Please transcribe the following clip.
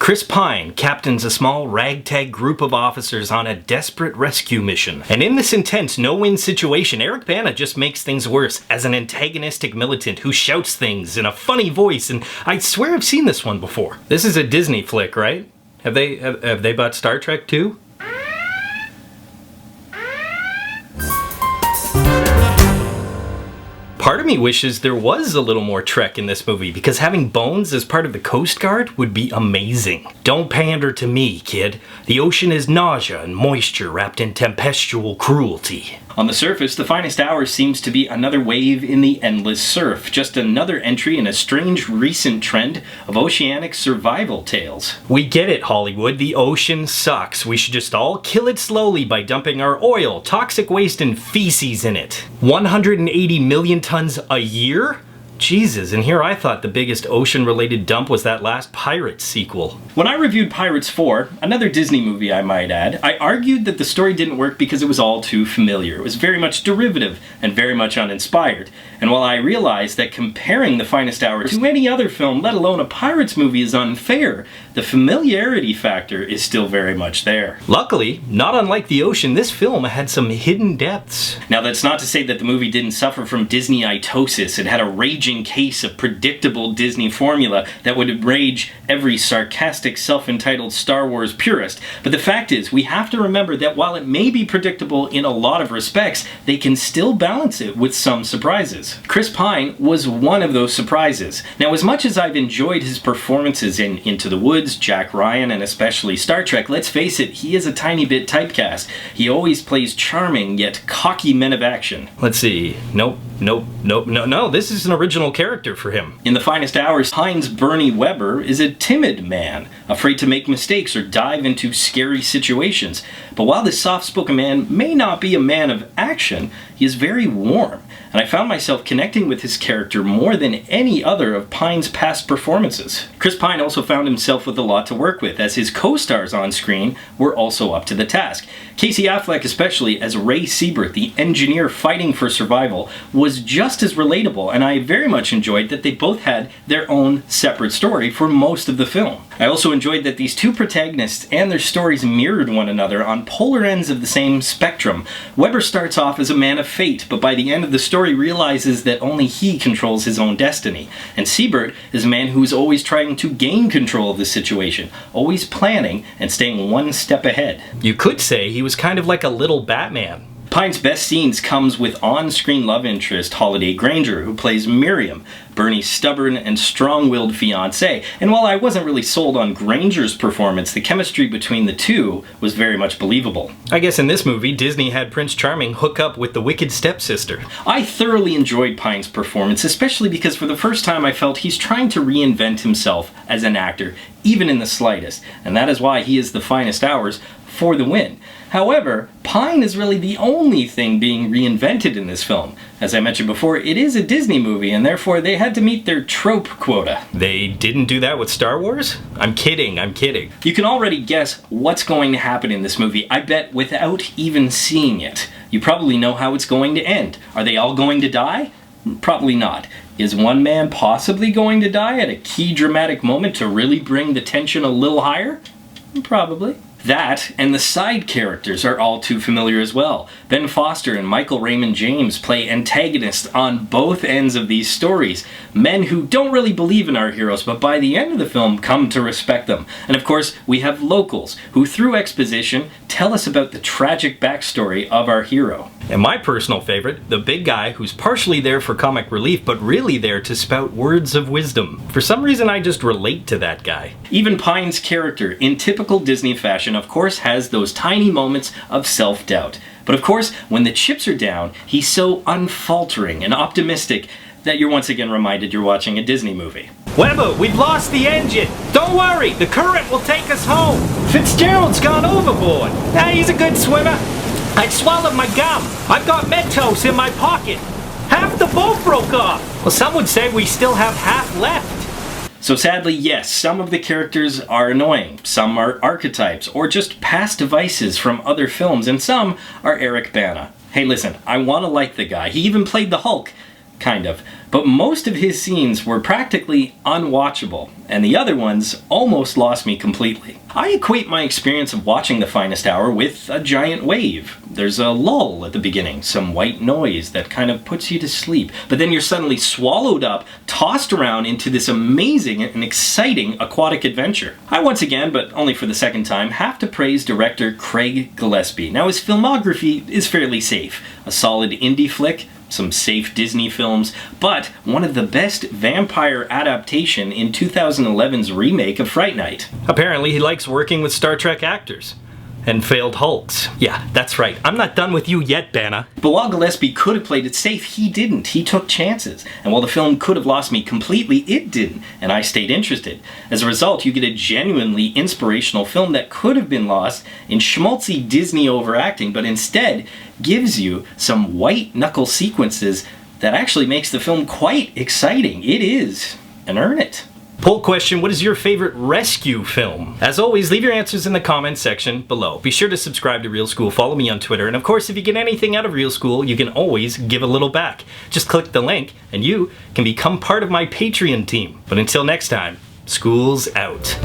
Chris Pine captains a small ragtag group of officers on a desperate rescue mission. And in this intense no-win situation, Eric Bana just makes things worse as an antagonistic militant who shouts things in a funny voice, and I swear I've seen this one before. This is a Disney flick, right? Have they bought Star Trek too? Part of me wishes there was a little more Trek in this movie, because having Bones as part of the Coast Guard would be amazing. Don't pander to me, kid. The ocean is nausea and moisture wrapped in tempestual cruelty. On the surface, The Finest Hours seems to be another wave in the endless surf, just another entry in a strange recent trend of oceanic survival tales. We get it, Hollywood. The ocean sucks. We should just all kill it slowly by dumping our oil, toxic waste, and feces in it. 180 million tons a year? Jesus, and here I thought the biggest ocean-related dump was that last Pirates sequel. When I reviewed Pirates 4, another Disney movie I might add, I argued that the story didn't work because it was all too familiar. It was very much derivative and very much uninspired. And while I realized that comparing The Finest Hours to any other film, let alone a Pirates movie, is unfair, the familiarity factor is still very much there. Luckily, not unlike the ocean, this film had some hidden depths. Now, that's not to say that the movie didn't suffer from Disney-itosis. It had a raging case of predictable Disney formula that would enrage every sarcastic, self-entitled Star Wars purist. But the fact is, we have to remember that while it may be predictable in a lot of respects, they can still balance it with some surprises. Chris Pine was one of those surprises. Now, as much as I've enjoyed his performances in Into the Woods, Jack Ryan, and especially Star Trek, let's face it, he is a tiny bit typecast. He always plays charming yet cocky men of action. Let's see. Nope, this is an original character for him. In The Finest Hours, Pine's Bernie Weber is a timid man, afraid to make mistakes or dive into scary situations. But while this soft-spoken man may not be a man of action, he is very warm, and I found myself connecting with his character more than any other of Pine's past performances. Chris Pine also found himself with a lot to work with, as his co-stars on screen were also up to the task. Casey Affleck, especially as Ray Siebert, the engineer fighting for survival, was just as relatable, and I very much enjoyed that they both had their own separate story for most of the film. I also enjoyed that these two protagonists and their stories mirrored one another on polar ends of the same spectrum. Weber starts off as a man of fate, but by the end of the story realizes that only he controls his own destiny. And Siebert is a man who is always trying to gain control of the situation, always planning and staying one step ahead. You could say he was kind of like a little Batman. Pine's best scenes comes with on-screen love interest Holiday Granger, who plays Miriam, Bernie's stubborn and strong-willed fiancée. And while I wasn't really sold on Granger's performance, the chemistry between the two was very much believable. I guess in this movie, Disney had Prince Charming hook up with the wicked stepsister. I thoroughly enjoyed Pine's performance, especially because for the first time I felt he's trying to reinvent himself as an actor, even in the slightest. And that is why he is The Finest Hours for the win. However, Pine is really the only thing being reinvented in this film. As I mentioned before, it is a Disney movie, and therefore they had to meet their trope quota. They didn't do that with Star Wars? I'm kidding. You can already guess what's going to happen in this movie, I bet, without even seeing it. You probably know how it's going to end. Are they all going to die? Probably not. Is one man possibly going to die at a key dramatic moment to really bring the tension a little higher? Probably. That and the side characters are all too familiar as well. Ben Foster and Michael Raymond James play antagonists on both ends of these stories. Men who don't really believe in our heroes, but by the end of the film come to respect them. And of course, we have locals who, through exposition, tell us about the tragic backstory of our hero. And my personal favorite, the big guy who's partially there for comic relief, but really there to spout words of wisdom. For some reason, I just relate to that guy. Even Pine's character, in typical Disney fashion, of course, has those tiny moments of self-doubt. But of course, when the chips are down, he's so unfaltering and optimistic that you're once again reminded you're watching a Disney movie. Weber, we've lost the engine! Don't worry, the current will take us home! Fitzgerald's gone overboard! He's a good swimmer! I swallowed my gum! I've got Mentos in my pocket! Half the boat broke off! Well, some would say we still have half left. So sadly, yes, some of the characters are annoying, some are archetypes, or just past devices from other films, and some are Eric Bana. Hey listen, I want to like the guy. He even played the Hulk. Kind of. but most of his scenes were practically unwatchable, and the other ones almost lost me completely. I equate my experience of watching The Finest Hour with a giant wave. There's a lull at the beginning, some white noise that kind of puts you to sleep, but then you're suddenly swallowed up, tossed around into this amazing and exciting aquatic adventure. I once again, but only for the second time, have to praise director Craig Gillespie. Now, his filmography is fairly safe. A solid indie flick, some safe Disney films, but one of the best vampire adaptation in 2011's remake of Fright Night. Apparently he likes working with Star Trek actors. And failed Hulks. Yeah, that's right. I'm not done with you yet, Banna. But while Gillespie could have played it safe, he didn't. He took chances. And while the film could have lost me completely, it didn't. And I stayed interested. As a result, you get a genuinely inspirational film that could have been lost in schmaltzy Disney overacting, but instead gives you some white-knuckle sequences that actually makes the film quite exciting. It is an earn it. Poll question, what is your favorite rescue film? As always, leave your answers in the comments section below. Be sure to subscribe to Real School, follow me on Twitter, and of course, if you get anything out of Real School, you can always give a little back. Just click the link, and you can become part of my Patreon team. But until next time, school's out.